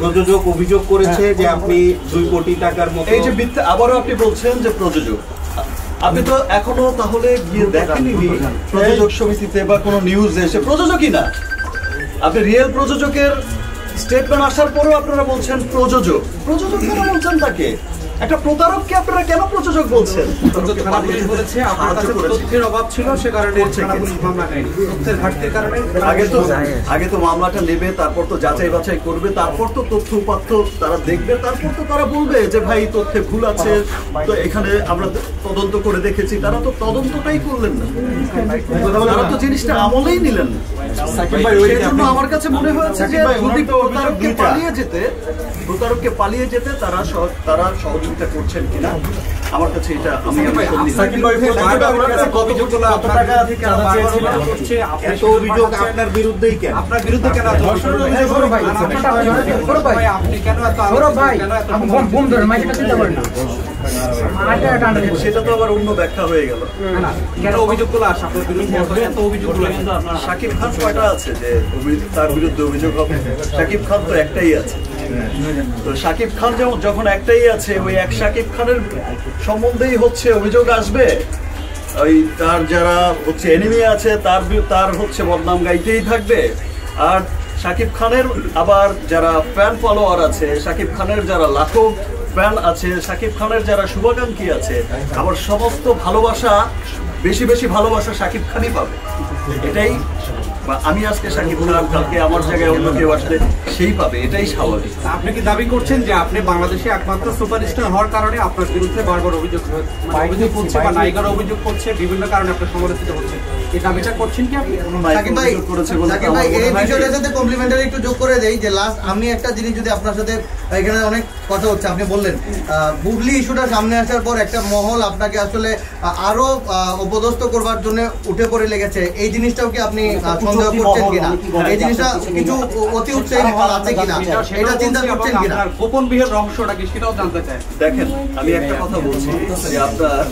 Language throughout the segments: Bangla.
প্রযোজক অভিযোগ করেছে যে আপনি 2 কোটি টাকার মতো। এই যে মিথ্যা, আবারও আপনি বলছেন যে প্রযোজক, আপনি তো এখনো তাহলে গিয়ে দেখেননি প্রযোজক সমিতিতে বা কোনো নিউজে এসে প্রযোজকই না, আপনি রিয়েল প্রযোজকের স্টেটমেন্ট আসার পরেও আপনারা বলছেন প্রযোজক। প্রযোজক কেন বলছেন তাকে? একটা প্রতারককে আপনারা কেন প্রযোজক বলছেন? বলেছে আপনার কাছে তথ্যের অভাব ছিল, সে কারণে মামলা নেয়নি, তথ্যের ঘাটতির কারণে। আগে তো মামলাটা নেবে, তারপর তো যাচাই বাছাই করবে, তারপর তো তথ্য উপাত্য তারা দেখবে, তারপর তো তারা বলবে যে ভাই তথ্যে ভুল আছে, তো এখানে আমরা তদন্ত করে দেখেছি। তারা তো তদন্তটাই করলেন না, তারা তো জিনিসটা আমলেই নিলেন না। সেই জন্য আমার কাছে মনে হয়েছে যে যদি প্রতারককে পালিয়ে যেতে তারা সহযোগিতা করছেন কিনা, আমার কাছে এটা আমি আপনার বিরুদ্ধেই কেন, আপনার বিরুদ্ধে কেন সেটা তো আবার অন্য ব্যাখ্যা হয়ে গেল। অভিযোগগুলো আসে আপনার বিরুদ্ধে, এত অভিযোগগুলো শাকিব খান কয়টা আছে যে তার বিরুদ্ধে অভিযোগ হবে? শাকিব খান তো একটাই আছে। তো শাকিব খান যখন একটাই আছে, ওই এক শাকিব খানের সম্বন্ধেই হচ্ছে অভিযোগ আসবে। ওই তার যারা হচ্ছে এনিমি আছে তার হচ্ছে বদনাম গাইতেই থাকবে। আর শাকিব খানের আবার যারা ফ্যান ফলোয়ার আছে, শাকিব খানের যারা লাখো ফ্যান আছে, শাকিব খানের যারা শুভাকাঙ্ক্ষী আছে, আবার সমস্ত ভালোবাসা, বেশি বেশি ভালোবাসা শাকিব খানই পাবে। এটাই, আমি আজকে শাকিব খান, কালকে আমার জায়গায় অন্য কেউ আসলে সেই পাবে, এটাই স্বাভাবিক। আপনি কি দাবি করছেন যে আপনি বাংলাদেশে একমাত্র সুপারস্টার হওয়ার কারণে আপনার বিরুদ্ধে বারবার অভিযোগ করছে বা নায়িকার অভিযোগ করছে, বিভিন্ন কারণে আপনার সমালোচিত হচ্ছে, এই দাবিটা করছেন কি আপনি? সাকিব ভাই, এই বিষয়টার সাথে কমপ্লিমেন্টারি একটু যোগ করে দেই যে লাস্ট আমি একটা জিনিস যদি আপনার সাথে, এখানে অনেক কথা হচ্ছে, আপনি বললেন বুবলি ইস্যুটা সামনে আসার পর একটা মহল আপনাকে আসলে আরো অপদস্থ করবার জন্য উঠে পড়ে লেগেছে, এই জিনিসটাও কি আপনি সন্দেহ করছেন কিনা? এই জিনিসটা কিছু অতি উৎসাহী মহল আছে কিনা, এটা চিন্তা করছেন কিনা? গোপন বিয়ের রহস্যটা কি সেটাও জানতে চাই। দেখেন, আমি একটা কথা বলছি যে আপনার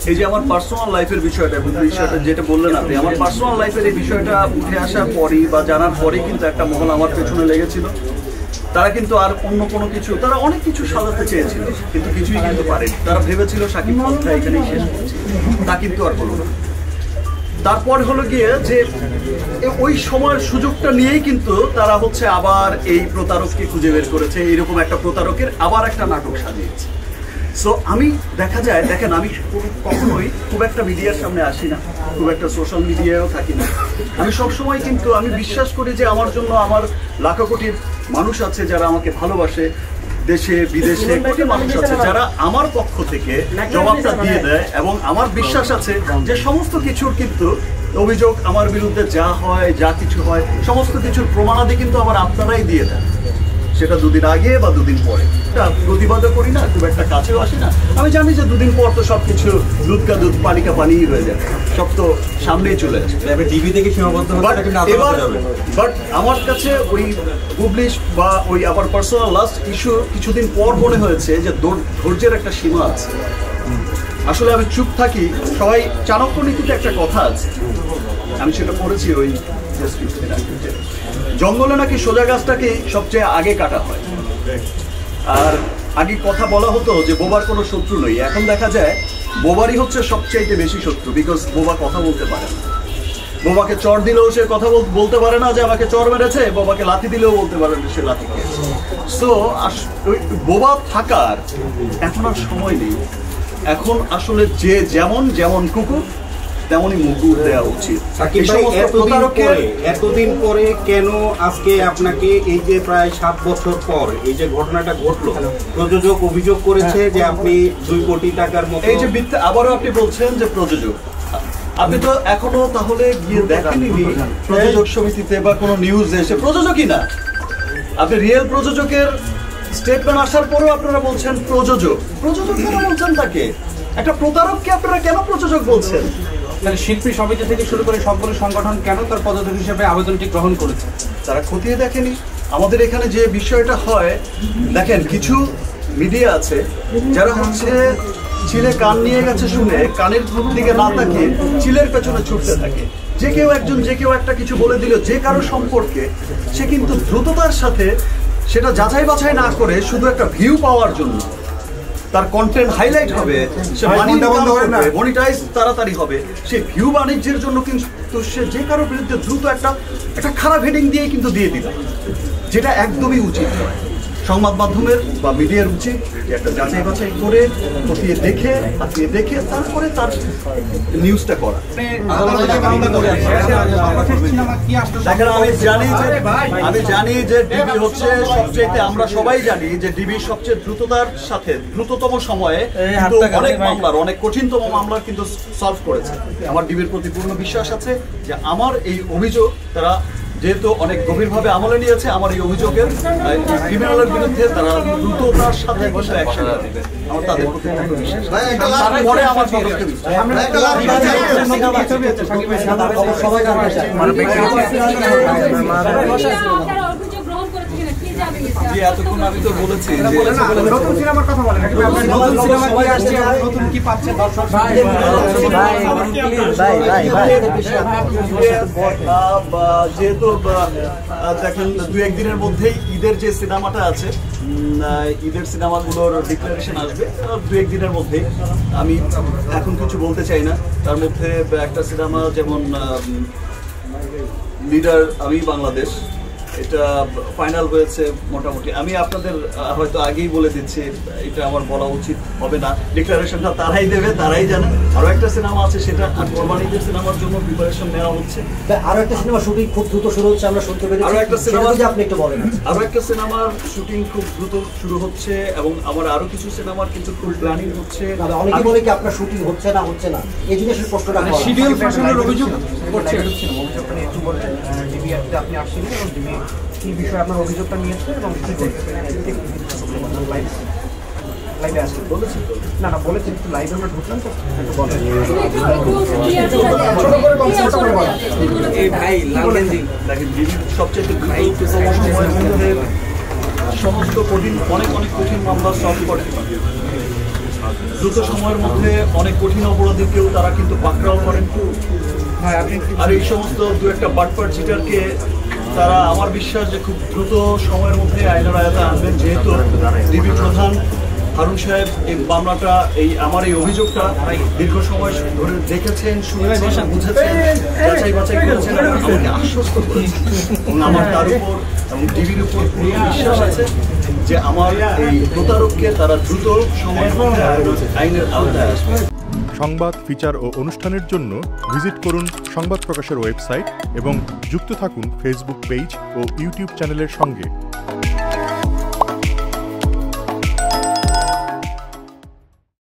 এই যে আমার পার্সোনাল লাইফের বিষয়টা যেটা বললেন আপনি, আমার পার্সোনাল লাইফের এই বিষয়টা উঠে আসার পরই বা জানার পরেই কিন্তু একটা মহল আমার পেছনে লেগেছিল। তারা কিন্তু আর অন্য কোনো কিছু, তারা অনেক কিছু সাজাতে চেয়েছিল, কিন্তু কিছুই কিন্তু পারেনি। তারা ভেবেছিল শাকিব খানটা এখানেই শেষ করছে, তা কিন্তু আর হলো না। তারপর হলো গিয়ে যে ওই সময়ের সুযোগটা নিয়েই কিন্তু তারা হচ্ছে আবার এই প্রতারককে খুঁজে বের করেছে, এইরকম একটা প্রতারকের আবার একটা নাটক সাজিয়েছে। সো আমি দেখা যায়, দেখেন আমি কখনোই খুব একটা মিডিয়ার সামনে আসি না, খুব একটা সোশ্যাল মিডিয়ায়ও থাকি না। আমি সবসময় কিন্তু আমি বিশ্বাস করি যে আমার জন্য আমার লাখো কোটি মানুষ আছে যারা আমাকে ভালোবাসে, দেশে বিদেশে কোটি মানুষ আছে যারা আমার পক্ষ থেকে জবাবটা দিয়ে দেয়, এবং আমার বিশ্বাস আছে যে সমস্ত কিছুর কিন্তু অভিযোগ আমার বিরুদ্ধে যা হয়, যা কিছু হয়, সমস্ত কিছুর প্রমাণাদি কিন্তু আমার আপনারাই দিয়ে দেন। সেটা দুদিন আগে বা দুদিন পরে, প্রতিবাদও করি না, খুব একটা কাছেও আসি না। আমি জানি যে দুদিন পর তো সবকিছু দুধ কা দুধ পানি কা পানিই হয়ে যাবে, সব তো সামনেই চলে আসবে। টিভি থেকে সীমাবদ্ধ বাট আমার কাছে ওই পুবলিশ বা ওই আবার পার্সোনাল লাস্ট ইস্যু কিছুদিন পর মনে হয়েছে যে ধৈর্যের একটা সীমা আছে। আসলে আমি চুপ থাকি, সবাই চাণক্য নীতিতে একটা কথা আছে, আমি সেটা পড়েছি ওই জঙ্গলে নাকি সোজা গাছটাকে সবচেয়ে আগে কাটা হয়। আর আগে কথা বলা হতো যে বোবার কোনো শত্রু নেই, এখন দেখা যায় বোবারই হচ্ছে সবচাইতে বেশি শত্রু, বিকজ বোবা কথা বলতে পারে না। বোবাকে চর দিলেও সে কথা বলতে পারে না যে আমাকে চর মেরেছে, বোবাকে লাথি দিলেও বলতে পারে না সে লাথি খেয়েছে। সো ওই বোবা থাকার এখন আর সময় নেই। এখন আসলে যে যেমন কুকুর তেমনই মুকুর দেওয়া উচিত। এতদিন পরে কেন আজকে আপনাকে এই যে প্রায় 7 বছর পর এই যে ঘটনাটা ঘটলো, প্রযোজক অভিযোগ করেছে যে আপনি 2 কোটি টাকার মতো। এই যে মিথ্যা, আবারও আপনি বলছেন যে প্রযোজক, আপনি তো এখনো তাহলে গিয়ে দেখেননি প্রযোজক সমিতিতে বা কোনো নিউজে এসে প্রযোজকই না, আপনি রিয়েল প্রযোজকের স্টেটমেন্ট আসার পরেও আপনারা বলছেন প্রযোজক। প্রযোজক কেন বলছেন তাকে? একটা প্রতারককে আপনারা কেন প্রযোজক বলছেন? তাহলে শিল্পী সমিতি থেকে শুরু করে সবগুলো সংগঠন কেন তার পদক হিসেবে আবেদনটি গ্রহণ করেছে? তারা খতিয়ে দেখেনি। আমাদের এখানে যে বিষয়টা হয়, দেখেন কিছু মিডিয়া আছে যারা হচ্ছে চিলে কান নিয়ে গেছে শুনে কানের দিকে না তাকিয়ে চিলের পেছনে ছুটতে থাকে। যে কেউ একটা কিছু বলে দিল যে কারো সম্পর্কে, সে কিন্তু দ্রুততার সাথে সেটা যাচাই বাছাই না করে শুধু একটা ভিউ পাওয়ার জন্য, তার কন্টেন্ট হাইলাইট হবে, সে মনিটাইজ তাড়াতাড়ি হবে, সে ভিউ বাণিজ্যের জন্য কিন্তু সে যে কারো বিরুদ্ধে দ্রুত একটা খারাপ হেডিং দিয়ে কিন্তু দিয়ে দিল, যেটা একদমই উচিত নয়। সংবাদ মাধ্যমের বা মিডিয়ার উচিত একটা যাচাই বাছাই করে খতিয়ে দেখে তারপরে তার নিউজটা করা। আমি জানি যে ডিবি হচ্ছে সবচেয়ে, আমরা সবাই জানি যে ডিবি সবচেয়ে দ্রুততম সময়ে অনেক মামলার, অনেক কঠিনতম মামলার কিন্তু সলভ করেছে। আমার ডিবির প্রতি পূর্ণ বিশ্বাস আছে যে আমার এই অভিযোগ তারা যেহেতু অনেক গভীরভাবে আমলে নিয়েছে, আমার এই অভিযোগের ক্রিমিনালের বিরুদ্ধে তারা দ্রুততার সাথে কিছু অ্যাকশন নেবে, আমার তাদের প্রতি বিশ্বাস। পরে আমার এতক্ষণ আমি তো বলেছি নতুন সিনেমার কথা বলেন, নতুন সিনেমা কি আসছে, নতুন কি পাচ্ছে দর্শক? যেহেতু দেখেন 2-1 দিনের মধ্যেই ঈদের যে সিনেমাটা আছে, ঈদের সিনেমাগুলোর ডিক্লারেশন আসবে 2-1 দিনের মধ্যেই। আমি এখন কিছু বলতে চাই না। তার মধ্যে একটা সিনেমা যেমন লিডার আমি বাংলাদেশ, এটা ফাইনাল হয়েছে মোটামুটি। আমি আপনাদের হয়তো আগেই বলে দিচ্ছি, এটা আমার বলা উচিত হবে না, ডিক্লারেশনটা তারাই দেবে, তারাই জানে। আরো একটা সিনেমা আছে, সেটা কোরবানিদের সিনেমার জন্য প্রিপারেশন নেওয়া হচ্ছে। আরো একটা সিনেমা শুটিং খুব দ্রুত শুরু হচ্ছে, আমরা শুনতে পেরেছি। আরো একটা সিনেমা, আপনি একটু বলেন। আরো একটা সিনেমার শুটিং খুব দ্রুত শুরু হচ্ছে এবং আমার আরো কিছু সিনেমার কিন্তু ফুল প্ল্যানিং হচ্ছে। অনেকে বলে কি আপনার শুটিং হচ্ছে না, এই জিনিসের প্রশ্নটা শিডিউল ফ্যাশনের অভিযোগ করছে, অভিযোগটা নিয়ে একটু বলছেন। ডিবি আপনি আসছিলেন এবং ডিবি কি বিষয়ে আপনার অভিযোগটা নিয়েছে এবং কি লাইভে আসছে বলেছেন? না বলেছেন, একটু লাইভে আমরা ঢুকলাম তো, সবচেয়ে সমস্ত কঠিন অনেক কঠিন মামলা সলভ করে দ্রুত সময়ের মধ্যে। অনেক কঠিন অপরাধীকেও তারা কিন্তু পাকড়াও করেন। আর এই সমস্ত 2-1টা বাটপার চিটারকে তারা, আমার বিশ্বাস যে খুব দ্রুত সময়ের মধ্যে আইনের আয়তায় আনবেন। যেহেতু ডিবি প্রধান হারুন সাহেব এই মামলাটা, আমার এই অভিযোগটা দীর্ঘ সময় ধরে দেখেছেন, শুনেছেন, বুঝেছেন, যাচাই বাছাই করেছেন, আমাকে আশ্বস্ত করেছেন এবং আমার তার উপর এবং ডিবির উপর পুরো বিশ্বাস আছে যে আমার এই প্রতারককে তারা দ্রুত সময়ের মধ্যে আইনের আওতায় আসবে। সংবাদ, ফিচার ও অনুষ্ঠানের জন্য ভিজিট করুন সংবাদ প্রকাশের ওয়েবসাইট এবং যুক্ত থাকুন ফেসবুক পেজ ও ইউটিউব চ্যানেলের সঙ্গে।